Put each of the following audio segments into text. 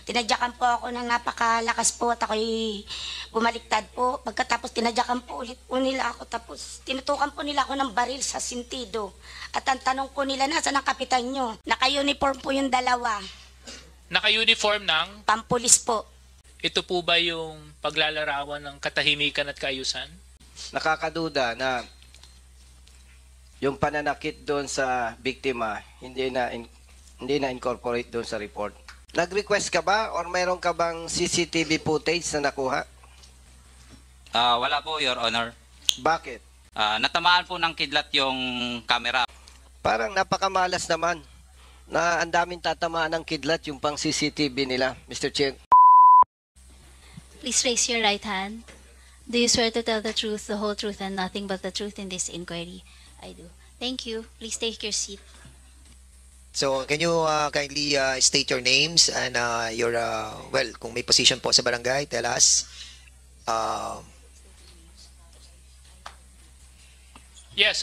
Tinadyakan po ako ng napakalakas po at ako'y bumaliktad po. Pagkatapos tinadyakan po ulit po nila ako. Tapos tinutukan po nila ako ng baril sa sintido. At ang tanong po nila, nasaan ang kapitan nyo? Naka-uniform po yung dalawa. Naka-uniform ng? Pampulis po. Ito po ba yung paglalarawan ng katahimikan at kaayusan? Nakakaduda na yung pananakit doon sa biktima hindi na incorporate doon sa report. Nag-request ka ba or mayroon ka bang CCTV footage na nakuha? Wala po, Your Honor. Bakit? Natamaan po ng kidlat yung camera. Parang napakamalas naman na ang daming tatamaan ng kidlat yung pang CCTV nila, Mr. Chair. Please raise your right hand. Do you swear to tell the truth, the whole truth, and nothing but the truth in this inquiry? I do. Thank you. Please take your seat. So, can you kindly state your names and your, well, kung may position po sa barangay, tell us. Yes,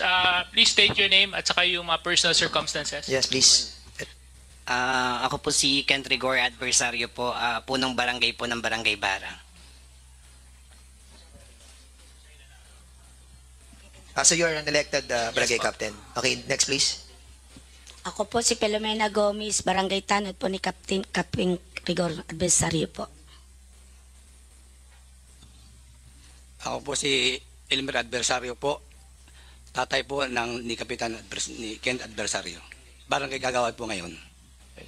please state your name at saka yung mga personal circumstances. Yes, please. Ako po si Kent Rigor, adversaryo po, punong barangay po ng Barangay Bara. So, you're an elected barangay captain. Okay, next please. Ako po si Filomena Gomez, Barangay Tanod po ni Kaping Rigor, adversaryo po. Ako po si Elmer Adversario po. Tatay po ni Kapitan ni Kent Adversario. Barangay Kagawad po ngayon.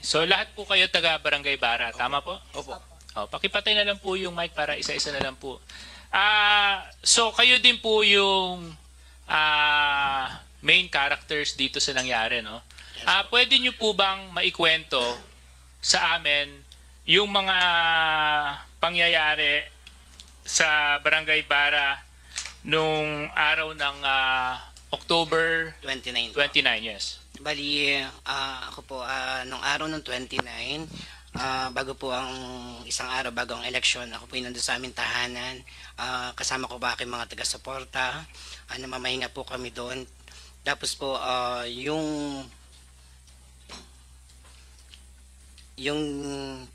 So lahat po kayo taga Barangay Bara, tama po? Opo. Pakipatay na lang po yung mic para isa-isa na lang po. So kayo din po yung main characters dito sa nangyari, no? Pwede nyo po bang maikwento sa amin yung mga pangyayari sa Barangay Bara nung araw ng October 29. 29, yes. Bali, ako po, nung araw ng 29, bago po ang isang araw, bago ang eleksyon, ako po yung nandun sa aming tahanan. Kasama ko ba aking mga taga-suporta. Namamahinga po kami doon. Tapos po, yung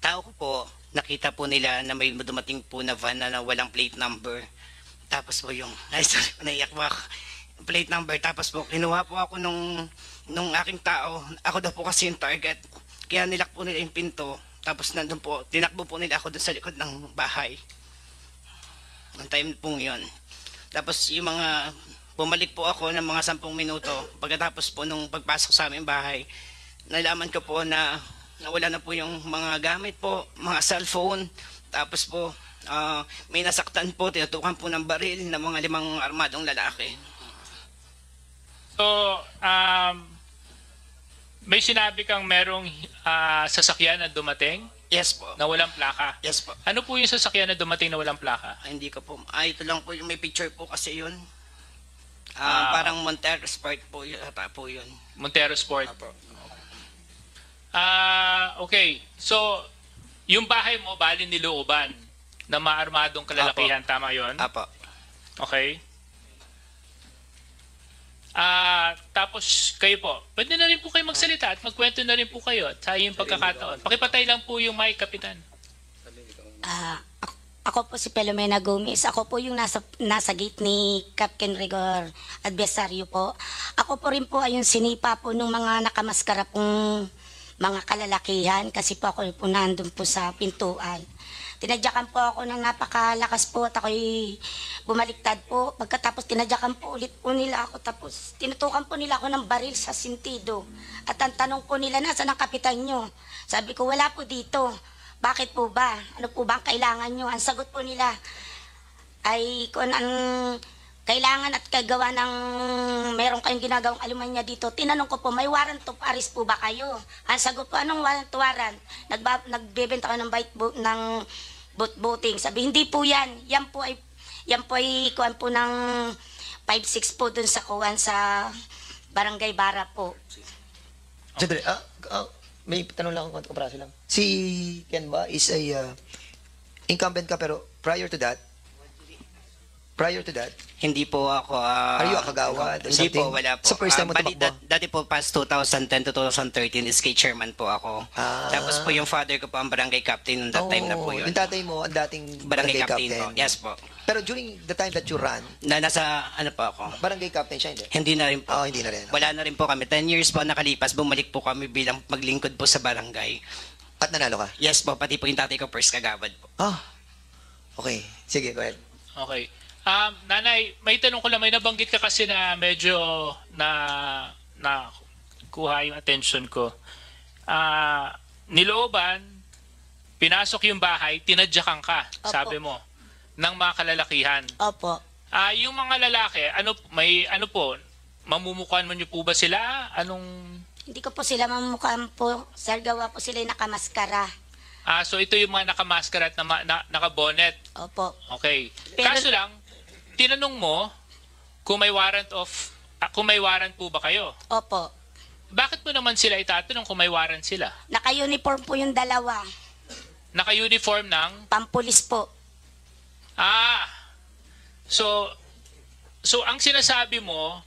tao ko po, nakita po nila na may dumating po na van na walang plate number. Tapos po sorry, naiyak po ako. Plate number, tapos po, kinuha po ako nung aking tao. Ako daw po kasi yung target. Kaya nilak po nila yung pinto. Tapos nandun po, tinakbo po nila ako doon sa likod ng bahay. Ang time pong yun. Tapos yung bumalik po ako ng mga 10 minuto. Pagkatapos po nung pagpasok sa aming bahay, nalaman ko po na nawala na po yung mga gamit po, mga cellphone. Tapos po, may nasaktan po, tinutukan po ng baril ng mga 5 armadong lalaki. So, may sinabi kang merong sasakyan na dumating? Yes po. Na walang plaka? Yes po. Ano po yung sasakyan na dumating na walang plaka? Hindi ko po. Ito lang po yung may picture po kasi yun. Parang Montero Sport po yun. Montero Sport? Apo. Okay. So, yung bahay mo, bali nilooban na maarmadong kalalakihan. Apo. Tama yun? Apo. Okay. Tapos kayo po, pwede na rin po kayo magsalita at magkwento na rin po kayo at sa yung pagkakataon. Pakipatay lang po yung mic, Kapitan. Ako po si Filomena Gomez. Ako po yung nasa gate ni Captain Rigor, adversaryo po. Ako po rin po ay yung sinipa po ng mga nakamaskara pong mga kalalakihan kasi po ako po nandun po sa pintuan. Tinadyakan po ako ng napakalakas po at ako'y bumaliktad po. Pagkatapos tinadyakan po ulit po nila ako. Tapos tinutukan po nila ako ng baril sa sintido. At ang tanong po nila, nasaan ang kapitan nyo? Sabi ko, wala po dito. Bakit po ba? Ano po ba ang kailangan nyo? Ang sagot po nila ay kung ang kailangan at kagawa ng meron kayong ginagawang alumanya dito. Tinanong ko po, may warrant of arrest po ba kayo? Ang sagot po, anong warrant? Nagbebenta ko ng voting. Sabi, hindi po yan. Yan po ay kuhan po ng 5-6 po dun sa kuhan sa Barangay Bara po. Sandali, may tanong lang ako, kapraso lang. Si Ken ba is a incumbent ka pero prior to that, Hindi po ako. Are you a kagawad or Hindi something? po, wala po. So first time mo Bali, tumakbo? dati po, past 2010 to 2013, SK chairman po ako. Ah. Tapos po yung father ko po ang barangay captain nung that time na po yun. Yung tatay mo, ang dating Barangay captain po. Yes po. Pero during the time that you ran, Nasa, ano po ako? barangay captain siya, hindi? Hindi na rin po. Oh, hindi na rin. Wala na rin po kami. 10 years po nakalipas, bumalik po kami bilang maglingkod po sa barangay. At nanalo ka? Yes po, pati po yung tatay ko first kagawad po. Ah, okay. Sige, go ahead. Okay. Nanay, may tanong ko lang, may nabanggit ka kasi na medyo na kuha yung attention ko. Nilooban, pinasok yung bahay, tinadyakan ka, Opo. sabi mo, ng mga kalalakihan. Opo. Yung mga lalaki, ano po, mamumukuhan mo niyo po ba sila? Hindi ko po sila mamukhaan po. Sir, gawa po sila yung nakamaskara. So ito yung mga nakamaskara at nakabonet. Opo. Okay. Pero- Kaso lang, tinanong mo kung may warrant po ba kayo? Opo. Bakit mo naman sila itatanong kung may warrant sila? Naka-uniform po yung dalawa. Naka-uniform ng Pampulis po. So ang sinasabi mo,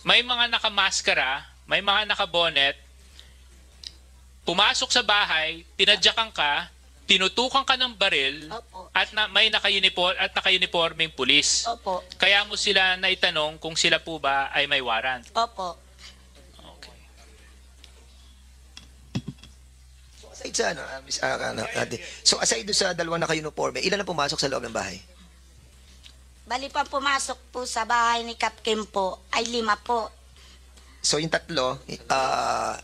may mga nakamaskara, may mga nakabonet, pumasok sa bahay, tinadyakan ka, tinutukan ka ng baril, Opo. at may naka-uniforming pulis. Opo. Kaya mo sila naitanong kung sila po ba ay may warrant. Opo. Okay. Aside sa so aside doon sa dalawa naka-uniforme, ilan ang pumasok sa loob ng bahay? Bali pa pumasok po sa bahay ni Cap Kim po ay 5 po. So yung tatlo,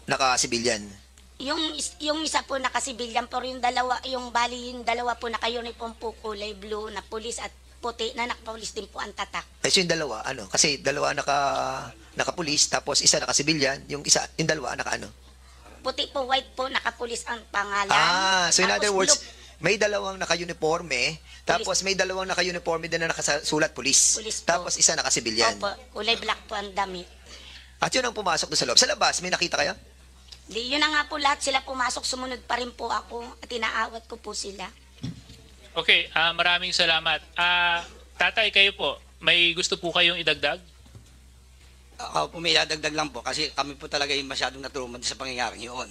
naka-civilian. Yung isa po nakasibilyan pero yung dalawa po naka-uniform po kulay blue na pulis at puti na nakapulis din po ang tatak. Ay, so yung dalawa, kasi dalawa naka-pulis, tapos isa naka-civilian, yung dalawa naka-ano? Puti po, white po, nakapulis ang pangalan. So in Tapos other words, blue, may dalawang naka-uniforme, tapos may dalawang naka-uniforme din na nakasulat pulis. Pulis po. Tapos isa naka-civilian. Opo, kulay black po ang damit. At yun ang pumasok doon sa loob. Sa labas, may nakita kayo? Di, yun na nga po lahat sila pumasok, sumunod pa rin po ako at inaawat ko po sila. Okay, maraming salamat. Tatay, kayo po, may gusto po kayong idagdag? Ako po may dadagdag lang po kasi kami po talaga yung masyadong natulungan sa pangyayaring yun.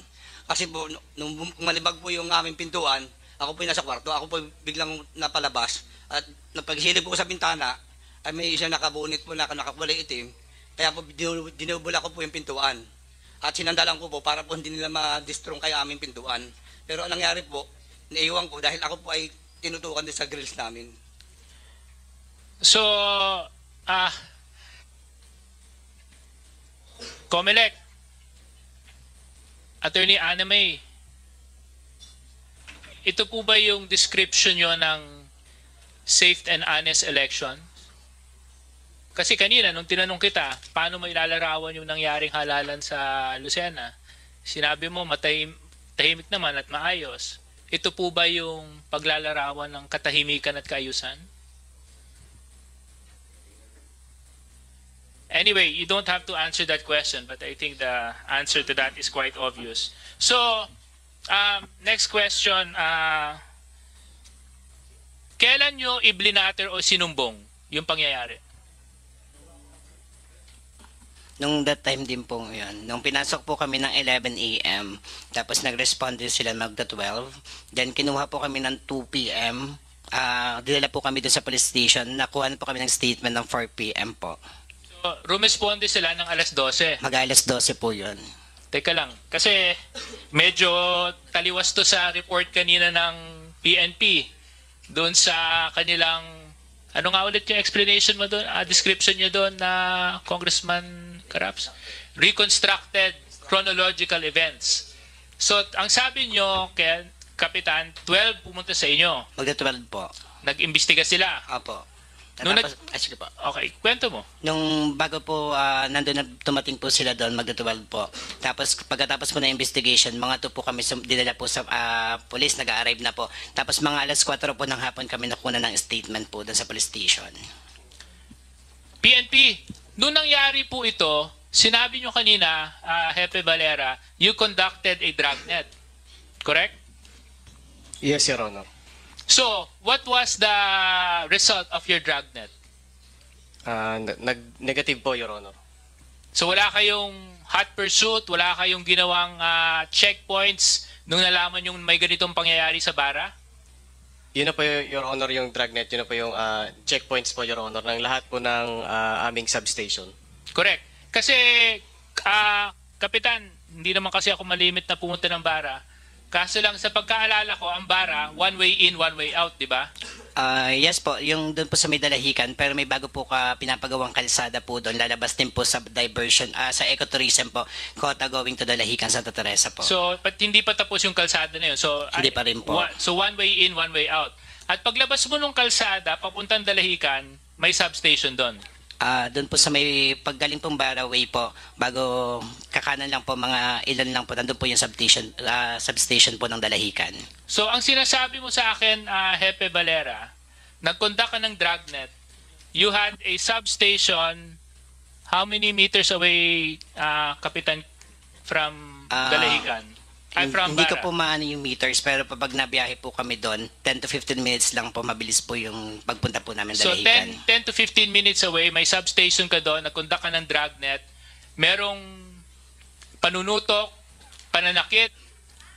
Kasi po, nung malibag po yung aming pintuan, ako po yung nasa kwarto, ako po biglang napalabas at napagsilip ko sa bintana, ay may isang nakabunit po na nakakulay itim, kaya po dinubula ko po yung pintuan. At sinandalan ko po para po hindi nila ma-distrong kaya aming pintuan. Pero ang nangyari po, naiwan ko dahil ako po ay tinutukan din sa grills namin. So, Comelec, Attorney Anna May, ito po ba yung description nyo ng safe and honest election? Kasi kanina, nung tinanong kita, paano mo ilalarawan yung nangyaring halalan sa Lucena? Sinabi mo, tahimik naman at maayos. Ito po ba yung paglalarawan ng katahimikan at kaayusan? Anyway, you don't have to answer that question, but I think the answer to that is quite obvious. So, next question. Kailan nyo iblinater o sinumbong yung pangyayari? Nung that time din po yun, nung pinasok po kami ng 11 a.m., tapos nag-respond din sila mag-12, then kinuha po kami ng 2 p.m., dinala po kami doon sa police station, nakuha po kami ng statement ng 4 p.m. po. So, rumisponde sila ng alas 12. Mag-alas 12 po yun. Teka lang, kasi medyo taliwas to sa report kanina ng PNP doon sa kanilang, ano nga ulit yung explanation mo doon, description nyo doon na Congressman Caraps? Reconstructed chronological events. So, ang sabi nyo, kay Kapitan, 12 pumunta sa inyo. Magda-12 po. Nag-imbestiga sila. Opo. Nung Sige po. Okay, kwento mo. Nung bago po, nandun na tumating po sila doon, magda-12 po. Tapos pagkatapos po na investigation, mga 2 po kami dinala po sa police, nag-arrive na po. Tapos mga alas 4 po ng hapon kami nakuna ng statement po doon sa police station. PNP, nung nangyari po ito, sinabi nyo kanina, Jefe Valera, you conducted a dragnet. Correct? Yes, Your Honor. So, what was the result of your dragnet? Negative po, Your Honor. So wala kayong hot pursuit, wala kayong ginawang checkpoints nung nalaman yung may ganitong pangyayari sa bara? Yun na po, Your Honor, yung dragnet. Yun na po yung checkpoints po, Your Honor, ng lahat po ng aming substation. Correct. Kasi, Kapitan, hindi naman kasi ako malimit na pumunta ng bara. Kaso lang sa pagkaalala ko, ang bara, one way in, one way out, di ba? Yes po, yung doon po sa may Dalahican, pero may bago po pinapagawang kalsada po doon. Lalabas din po sa diversion, sa ecotourism po, Kota going to Dalahican, Santa Teresa po. So, hindi pa tapos yung kalsada na yun. So, Hindi pa rin po. So, one way in, one way out. At paglabas mo nung kalsada, papuntang Dalahican, may substation doon. Doon po sa may paggaling pong Baraway po, bago kakanan lang po, mga ilan lang po, nandun po yung substation po ng Dalahican. So, ang sinasabi mo sa akin, Hepe Valera, nag-conduct ka ng dragnet, you had a substation, how many meters away, Kapitan, from Dalahican? From Hindi ko Bara. po maano yung meters, pero pag nabiyahe po kami doon, 10 to 15 minutes lang po, mabilis po yung pagpunta po namin So, Dalahican. 10 to 15 minutes away, may substation ka doon, nag-conduct ka ng dragnet, merong panunutok, pananakit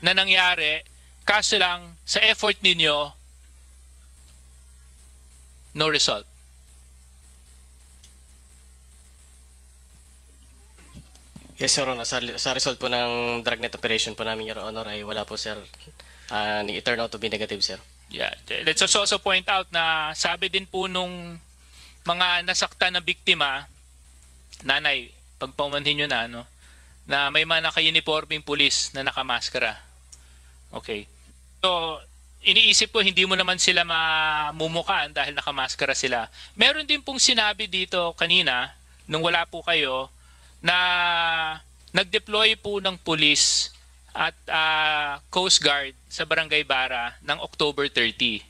na nangyari, kaso lang, sa effort ninyo, no result. Yes, Your Honor. Sa result po ng dragnet operation po namin, Your Honor, ay wala po, sir. It turned out to be negative, sir. Yeah, let's also point out na sabi din po nung mga nasaktan na biktima, nanay, pagpaumanhin nyo na, na may mga naka-uniforming pulis na nakamaskara. Okay. So, iniisip ko hindi mo naman sila mamumukaan dahil nakamaskara sila. Meron din pong sinabi dito kanina, nung wala po kayo, na nag-deploy po ng pulis at Coast Guard sa Barangay Bara ng October 30.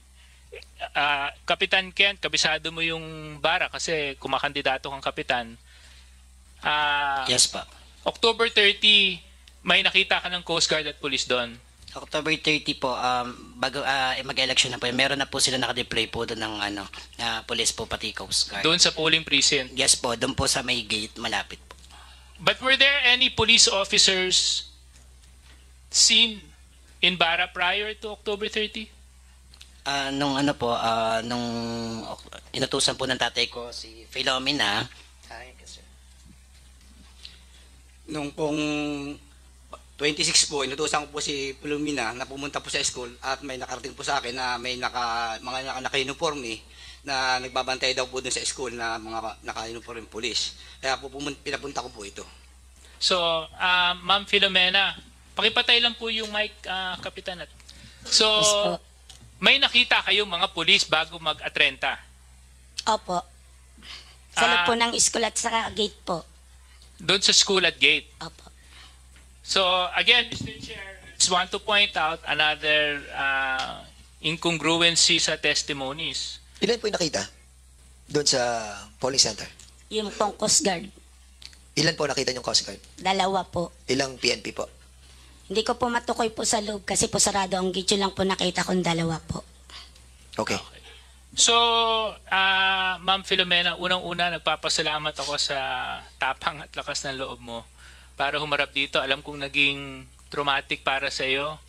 Kapitan Kent, kabisado mo yung Bara kasi kumakandidato kang kapitan. Yes pa. October 30, may nakita ka ng Coast Guard at pulis doon. October 30 po, bago mag-election na po, meron na po sila nakadeploy po doon ng police po, pati Coast Guard. Doon sa polling precinct. Yes po, doon po sa may gate, malapit po. But were there any police officers seen in Bara prior to October 30? Nung inutusan po ng tatay ko si Philomena, Nung pong 26 po, inutusan ko po si Philomena na pumunta po sa school at may nakarating po sa akin na may mga naka-uniforme na nagbabantay daw po dun sa school na mga naka-uniforme police. Kaya po pinapunta ko po ito. So, Ma'am Filomena, pakipatay lang po yung mic, Kapitan. So, Yes po. may nakita kayong mga pulis bago mag-atrenta. Opo. Sa loob po ng school at sa gate po. Doon sa school at gate. Opo. So, again, Mr. Chair, I just want to point out another incongruency sa testimonies. Ilan po yung nakita doon sa polling center? Yung pong Coast Guard. Ilan po nakita yung Coast Guard? 2 po. Ilang PNP po? Hindi ko po matukoy po sa loob kasi po sarado ang gate. Yun lang po nakita kong 2 po. Okay. So, Ma'am Filomena, unang-una, nagpapasalamat ako sa tapang at lakas ng loob mo para humarap dito. Alam kong naging traumatic para sa iyo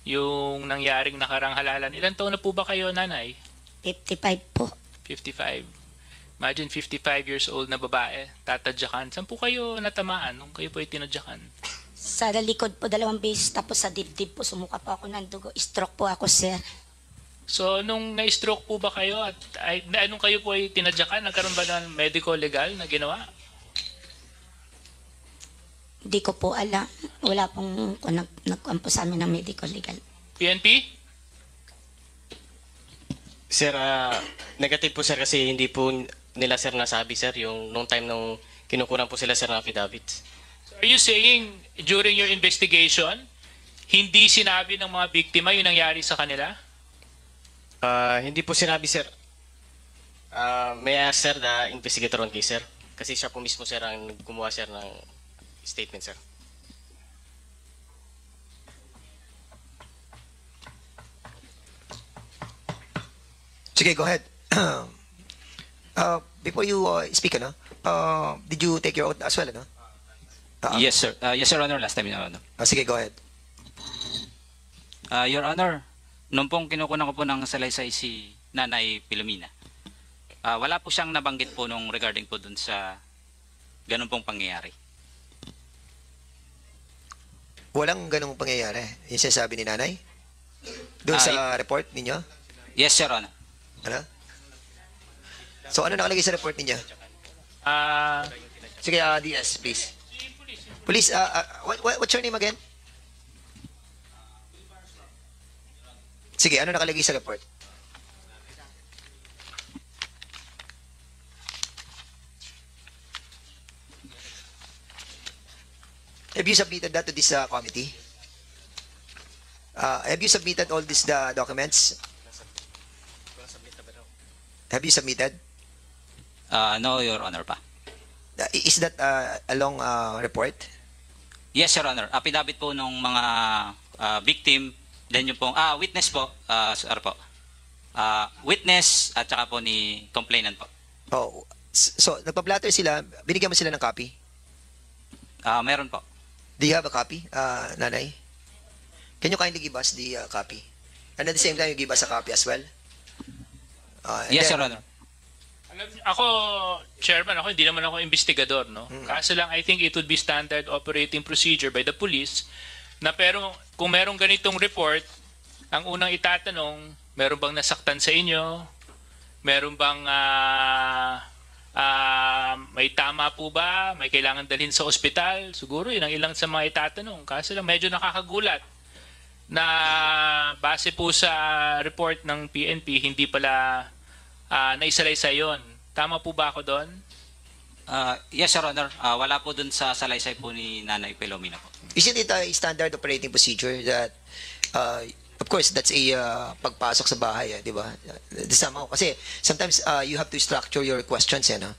yung nangyaring nakarang halalan. Ilan taon na po ba kayo, nanay? 55 po. 55. Imagine 55 years old na babae, tatadyakan. Saan po kayo natamaan nung kayo po ay tinadyakan? Sa likod po 2 beses, tapos sa dibdib po sumuka po ako ng dugo. Stroke po ako, sir. So, nung na-stroke po ba kayo at anong kayo po ay tinadyakan? Nagkaroon ba ng medical legal na ginawa? Hindi ko po alam. Wala pong nagkampo sa amin ng medical legal. PNP? Sir, negative po, sir, kasi hindi po nila, sir, nasabi, sir, yung nung time nung kinukunan po sila, sir, ng affidavits. So are you saying during your investigation, hindi sinabi ng mga biktima yung nangyari sa kanila? Hindi po sinabi, sir. May I ask, sir, the investigator on case, sir? Kasi siya po mismo, sir, ang gumawa, sir, ng statement, sir. Sige, go ahead. Before you speak, ano, did you take your oath as well, ano? Yes, sir. Yes, Your Honor. Last time, Your Honor. Sige, go ahead. Your Honor, nung pong kinukunan ko po ng salaysay si Nanay Pilomena, wala po siyang nabanggit po nung regarding po dun sa ganun pong pangyayari. Walang ganung pangyayari. Yung sinasabi ni nanay? Doon sa report ninyo? Yes, Your Honor. Ano? So, ano nakalagay sa report ninyo? Sige, DS, please. Police, what's your name again? Sige, ano nakalagay sa report? Have you submitted that to this committee? Have you submitted all these documents? Have you submitted? No, Your Honor pa. Is that a long report? Yes, Your Honor. Affidavit po nung mga victim, then yung pong, witness po, sorry po. Witness at saka po ni complainant po. Oh, so nagpa-platter sila, binigyan mo sila ng copy? Meron po. Do you have a copy, nanay? Can you kindly give us the copy? And at the same time, you give us a copy as well? Yes, Your Honor. Ako, Chairman, hindi naman ako investigador, no? Kaso lang, I think it would be standard operating procedure by the police na pero kung merong ganitong report, ang unang itatanong, meron bang nasaktan sa inyo? Meron bang may tama po ba? May kailangan dalhin sa ospital? Siguro yun ang ilang sa mga itatanong. Kaso lang, medyo nakakagulat na base po sa report ng PNP, hindi pala naisalaysay yun. Tama po ba ako doon? Yes, Your Honor. Wala po dun sa salaysay po ni Nanay Pilomena po. Isn't it a standard operating procedure that, of course, that's a pagpasok sa bahay, di ba? Somehow, kasi sometimes you have to structure your questions, no?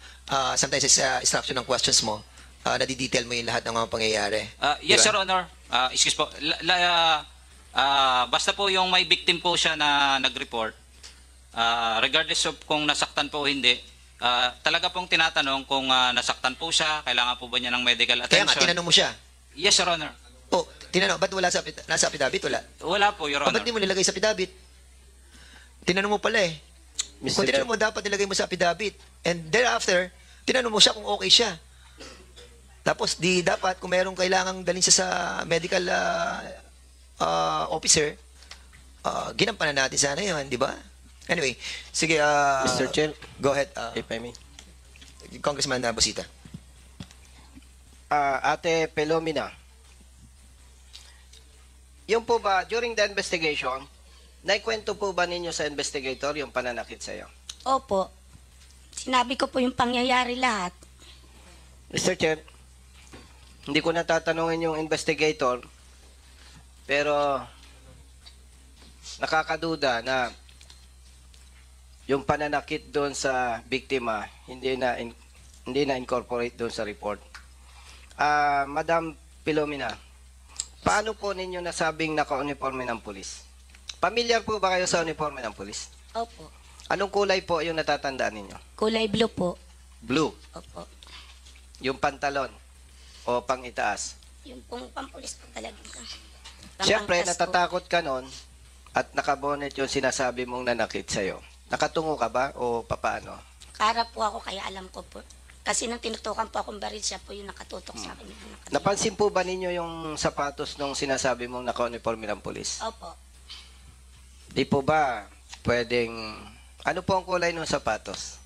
Sometimes sa structure ng questions mo, nadidetail mo yung lahat ng mga pangyayari. Yes, Diba? Your Honor. Excuse po. Basta po yung may victim po siya na nag-report, regardless of kung nasaktan po o hindi, talaga pong tinatanong kung nasaktan po siya, kailangan po ba niya ng medical Kaya nga, attention. tinanong mo siya. Yes, Your Honor. Oh, tinanong, ba't wala nasa affidavit? Wala. Wala po, Your Honor. Ba't di mo nilagay sa affidavit? Tinanong mo pala eh. Kung tinanong mo, dapat nilagay mo sa affidavit. And thereafter, tinanong mo siya kung okay siya. Tapos, di dapat, kung mayroong kailangang dalhin siya sa medical officer, ginampanan natin sana yun, di ba? Anyway, sige, Mr. Chair, go ahead, if I may. Congressman Busita. Ate Pilomena, yung po ba, during the investigation, naikwento po ba ninyo sa investigator yung pananakit sa'yo? Opo. Sinabi ko po yung pangyayari lahat. Mr. Chair, hindi ko natatanungin yung investigator, pero nakakaduda na yung pananakit doon sa biktima hindi na incorporate doon sa report. Madam Pilomena, paano po ninyo nasabing naka-uniforme ng pulis? Pamilyar po ba kayo sa uniforme ng pulis? Opo. Anong kulay po yung natatandaan ninyo? Kulay blue po. Blue. Opo. Yung pantalon o pang-itaas? Yung pong pampulis po talaga. Siyempre, Pangangkas po. natatakot ka nun at nakabonet yung sinasabi mong nanakit sa'yo. Nakatungo ka ba o papaano? Kara po ako kaya alam ko po. Kasi nung tinutukan po akong baril, siya po yung nakatutok sa akin. Napansin po ba ninyo yung sapatos nung sinasabi mong naka-uniforme ng pulis? Opo. Di po ba pwedeng... Ano po ang kulay ng sapatos?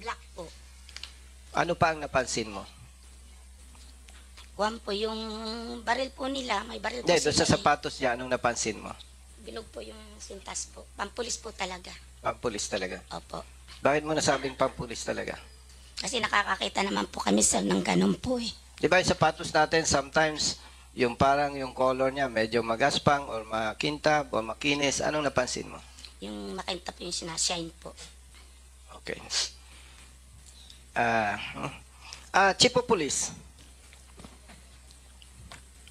Black po. Ano pa ang napansin mo? Kuwan po yung baril po nila. May baril po Hindi, doon sa sila eh. sapatos niya, anong napansin mo? Bilog po yung sintas po. Pampulis po talaga. Pampulis talaga. Opo. Bakit mo nasabing pampulis talaga? Kasi nakakakita naman po kami sir ng ganun po eh. Di ba yung sapatos natin, sometimes, yung parang yung color niya medyo magaspang or makintab or makinis. Anong napansin mo? Yung makinta po yung sinashine po. Okay. Chief of Police.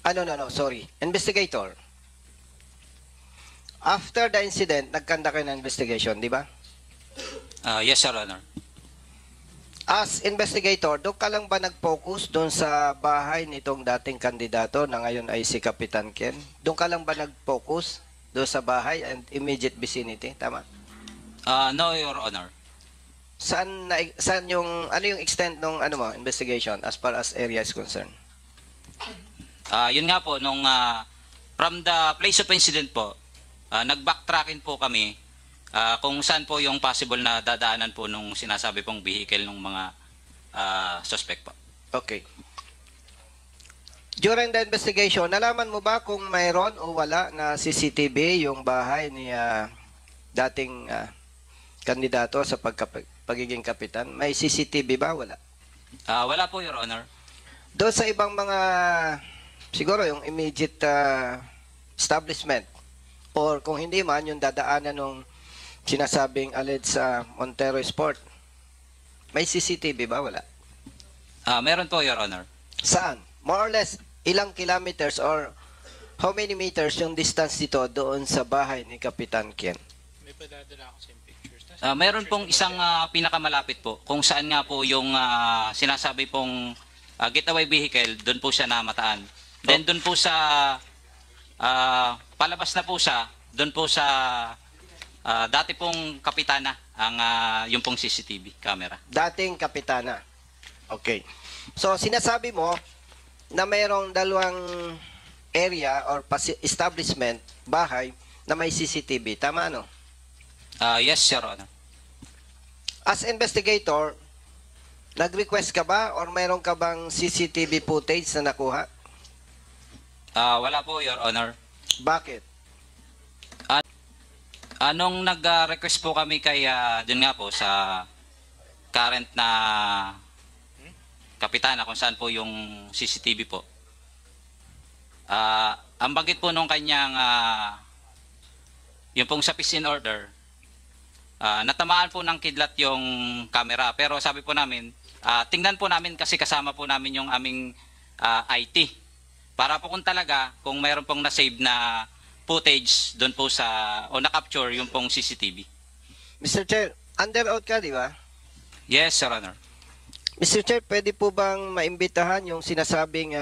No, sorry. Investigator. After the incident, nagkanda kayo ng investigation, di ba? Yes, Your Honor. As investigator, doon ka lang ba nag-focus doon sa bahay nitong dating kandidato na ngayon ay si Kapitan Ken? Doon ka lang ba nag-focus doon sa bahay and immediate vicinity? Tama? No, Your Honor. Saan yung, ano yung extent ng ano mo, investigation as far as area is concerned? Yun nga po, from the place of incident po, nag-backtracking po kami kung saan po yung possible na dadaanan po nung sinasabi pong vehicle ng mga suspect po. Okay. During the investigation, nalaman mo ba kung mayroon o wala na CCTV yung bahay ni dating kandidato sa pagiging kapitan? May CCTV ba? Wala. Wala po, Your Honor. Doon sa ibang mga, siguro yung immediate establishment or kung hindi man, yung dadaanan ng sinasabing alleged sa Montero Sport, may CCTV ba? Wala. Meron po, Your Honor. Saan? More or less, ilang kilometers or how many meters yung distance dito doon sa bahay ni Kapitan Ken? May padadala ako sa pictures. Meron pong isang pinakamalapit po kung saan nga po yung sinasabi pong getaway vehicle, doon po siya namataan. Then doon po sa palabas na po siya, doon po sa dati pong kapitana ang yung pong CCTV camera. Dating kapitana. Okay. So, sinasabi mo na mayroong dalawang area or establishment, bahay, na may CCTV. Tama, ano? Yes, Your Honor. As investigator, nag-request ka ba or mayroon ka bang CCTV footage na nakuha? Wala po, Your Honor. Bakit? Anong nag-request po kami kay dun nga po sa current na kapitana kung saan po yung CCTV po. Ang banggit po nung kanyang yung pong sa peace in order, natamaan po ng kidlat yung camera. Pero sabi po namin, tingnan po namin kasi kasama po namin yung aming IT. Para po kung talaga, kung mayroon pong na-save na footage doon po sa, o na-capture yung pong CCTV. Mr. Chair, under oath ka, di ba? Yes, Your Honor. Mr. Chair, pwede po bang maimbitahan yung sinasabing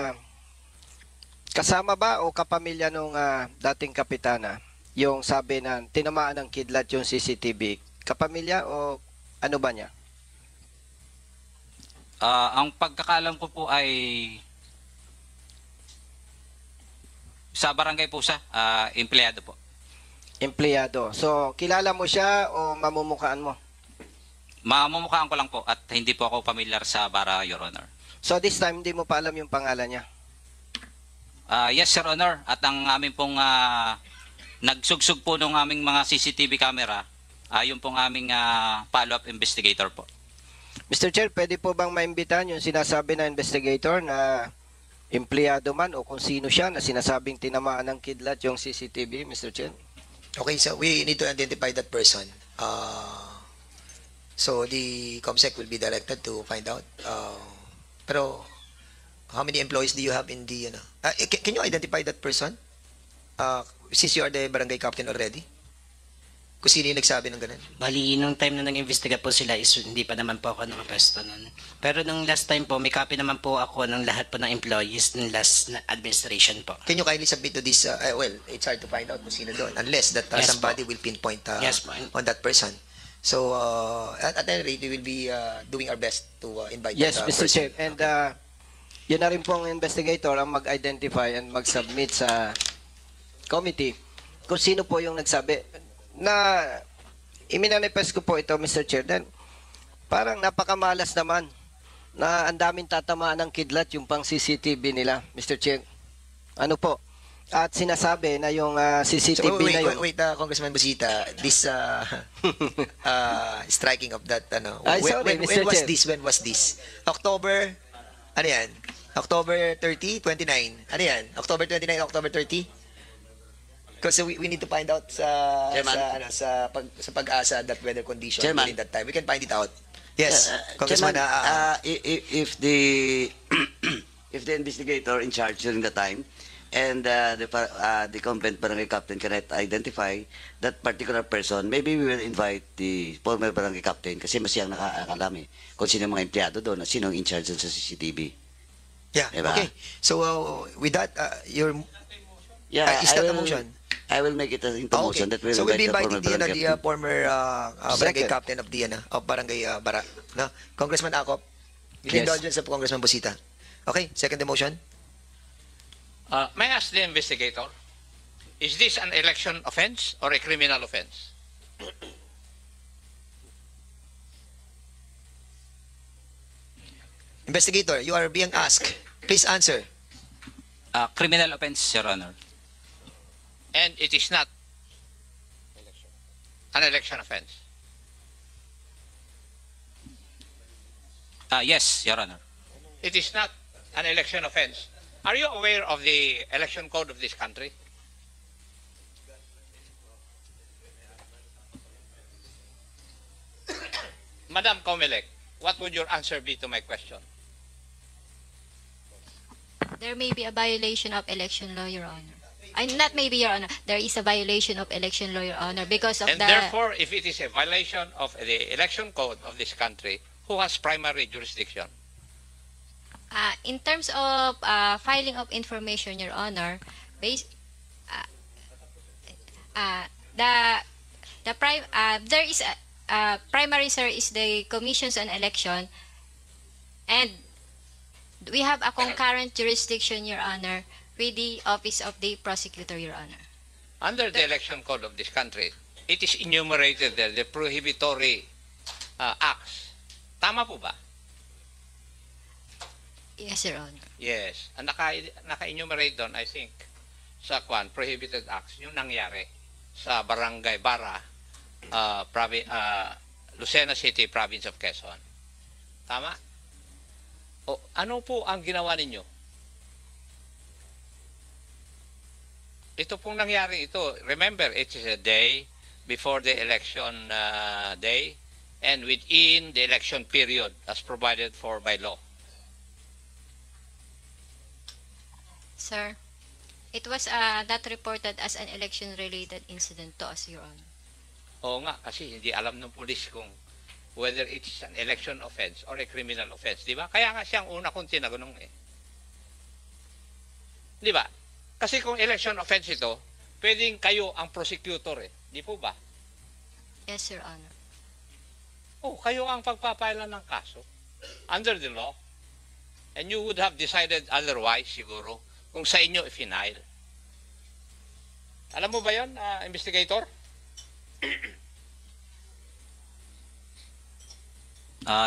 kasama ba o kapamilya nung dating kapitana? Yung sabi na tinamaan ng kidlat yung CCTV. Kapamilya o ano ba niya? Ang pagkakalam ko po ay sa barangay po siya, empleyado po. Empleyado. So, kilala mo siya o mamumukaan mo? Mamumukhaan ko lang po at hindi po ako familiar sa bara, Your Honor. So, this time, hindi mo pa alam yung pangalan niya? Yes, Your Honor. At ang aming pong nagsugsug po ng aming mga CCTV camera, yung pong aming follow-up investigator po. Mr. Chair, pwede po bang maimbitahan yung sinasabi na investigator na empleyado man o kung sino siya na sinasabing tinamaan ng kidlat yung CCTV, Mr. Chair? Okay, so we need to identify that person. So the COMSEC will be directed to find out. Pero how many employees do you have in the, can you identify that person? Since you are the barangay captain already? Kung sino yung nagsabi ng ganun? Bali, nung time na nag-investiga po sila is hindi pa naman po ako nakapesto nun. Pero nung last time po, may copy naman po ako ng lahat po ng employees ng last na administration po. Can you kindly submit to this? Well, it's hard to find out kung sino doon unless that Yes, somebody po. will pinpoint Yes, po. on that person. So, at any rate, we will be doing our best to invite Yes, that Mr. person. Chair. And yun na rin pong investigator ang mag-identify and mag-submit sa committee kung sino po yung nagsabi. Na iminanifest ko po ito, Mr. Chair, then parang napakamalas naman na ang daming tatamaan ng kidlat yung pang CCTV nila, Mr. Chair. Ano po? At sinasabi na yung CCTV So, na yun. wait, Congressman Busita, this striking of that, Ay, sorry, when Mr. was Chair. this? When was this? October, ano yan? October 30, 29. Ano yan? October 29, October 30? Because we need to find out sa pag-asa that weather condition Chairman. during that time. We can find it out. Yes, Congressman. Chairman, if the if the investigator in charge during the time and the incumbent barangay captain cannot identify that particular person, maybe we will invite the former barangay captain kasi mas siyang nakakalam kung sino yung mga empleyado doon at sino ang in charge dun sa CCTV. Yeah, Diba? okay. So, with that, Yeah, is that the motion? I will make it into Oh, motion okay. that we So will we'll be invite inviting the former the barangay captain. former barangay Second. captain of barangay Bara. No? Congressman Acop, with Yes. indulgence of Congressman Busita. Okay, second the motion. May I ask the investigator, is this an election offense or a criminal offense? Investigator, you are being asked. Please answer. Criminal offense, Your Honor. And it is not an election offense. Yes, Your Honor. It is not an election offense. Are you aware of the election code of this country? Madam Comelec, what would your answer be to my question? There may be a violation of election law, Your Honor. Not maybe, Your Honor. There is a violation of election law, Your Honor, because of And the... therefore, if it is a violation of the election code of this country, who has primary jurisdiction? In terms of filing of information, Your Honor, there is a primary, sir, is the commissions on election, and we have a concurrent jurisdiction, Your Honor, with the office of the prosecutor, Your Honor. Under the election code of this country, it is enumerated there, the prohibitory acts. Tama po ba? Yes, Your Honor. Yes. Ang naka-enumerate doon, I think, sa prohibited acts, yung nangyari sa Barangay Bara, Lucena City, Province of Quezon. Tama? O, ano po ang ginawa ninyo? Ito pong nangyari ito. Remember, it is a day before the election day and within the election period as provided for by law. Sir, it was not reported as an election-related incident to us, Your Honor. Oo nga, kasi hindi alam ng pulis kung whether it's an election offense or a criminal offense. Di ba? Kaya nga siyang una kong tinagunong eh. Di ba? Kasi kung election offense ito, pwedeng kayo ang prosecutor eh. Di po ba? Yes, Your Honor. Oh, kayo ang pagpapailan ng kaso under the law. And you would have decided otherwise siguro kung sa inyo i-final. Alam mo ba yun, investigator?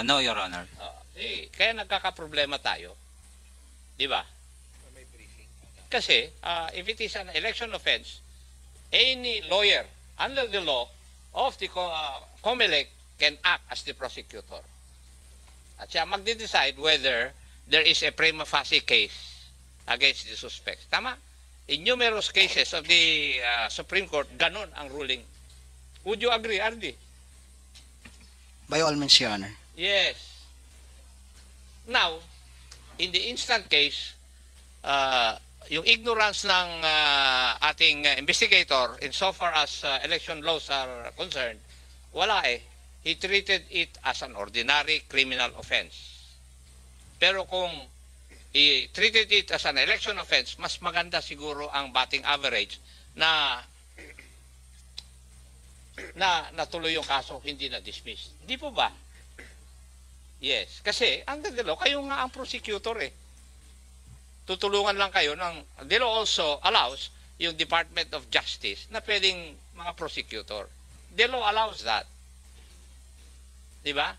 No, Your Honor. Kaya nagkakaproblema tayo. Di ba? Kasi, if it is an election offense, any lawyer under the law of the COMELEC can act as the prosecutor. At siya magde-decide whether there is a prima facie case against the suspects. Tama? In numerous cases of the Supreme Court, ganon ang ruling. Would you agree, Ardi? By all means, Your Honor. Yes. Now, in the instant case, yung ignorance ng ating investigator insofar as election laws are concerned, wala eh. He treated it as an ordinary criminal offense. Pero kung he treated it as an election offense, mas maganda siguro ang batting average na natuloy yung kaso, hindi na dismiss. Hindi po ba? Yes. Kasi, under the law, kayo nga ang prosecutor eh. Tutulungan lang kayo ng, the law also allows yung Department of Justice na pwedeng mga prosecutor. The law allows that. Diba?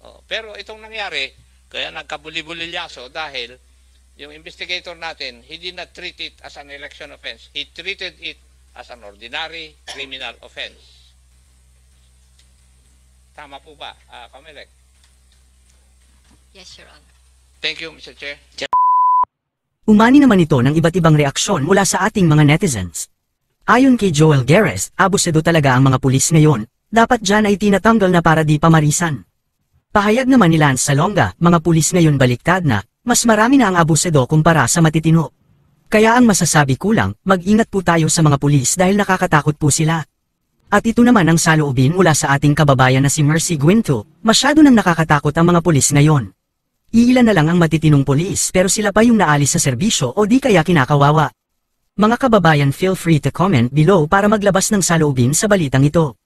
Oh, pero itong nangyari, kaya nagkabuli-bulilyaso dahil yung investigator natin, he did not treat it as an election offense. He treated it as an ordinary criminal offense. Tama po ba, Comelec? Yes, Your Honor. Thank you, Mr. Chair. Umani naman ito ng iba't ibang reaksyon mula sa ating mga netizens. Ayon kay Joel Guerres, abusado talaga ang mga pulis ngayon, dapat dyan ay tinatanggal na para di pamarisan. Pahayag naman ni Lance Salonga, mga pulis ngayon baliktad na, mas marami na ang abusado kumpara sa matitino. Kaya ang masasabi ko lang, mag-ingat po tayo sa mga pulis dahil nakakatakot po sila. At ito naman ang saloobin mula sa ating kababayan na si Mercy Guinto, masyado nang nakakatakot ang mga pulis ngayon. Iilan na lang ang matitinong pulis pero sila pa yung naalis sa serbisyo o di kaya kinakawawa. Mga kababayan, feel free to comment below para maglabas ng saloobin sa balitang ito.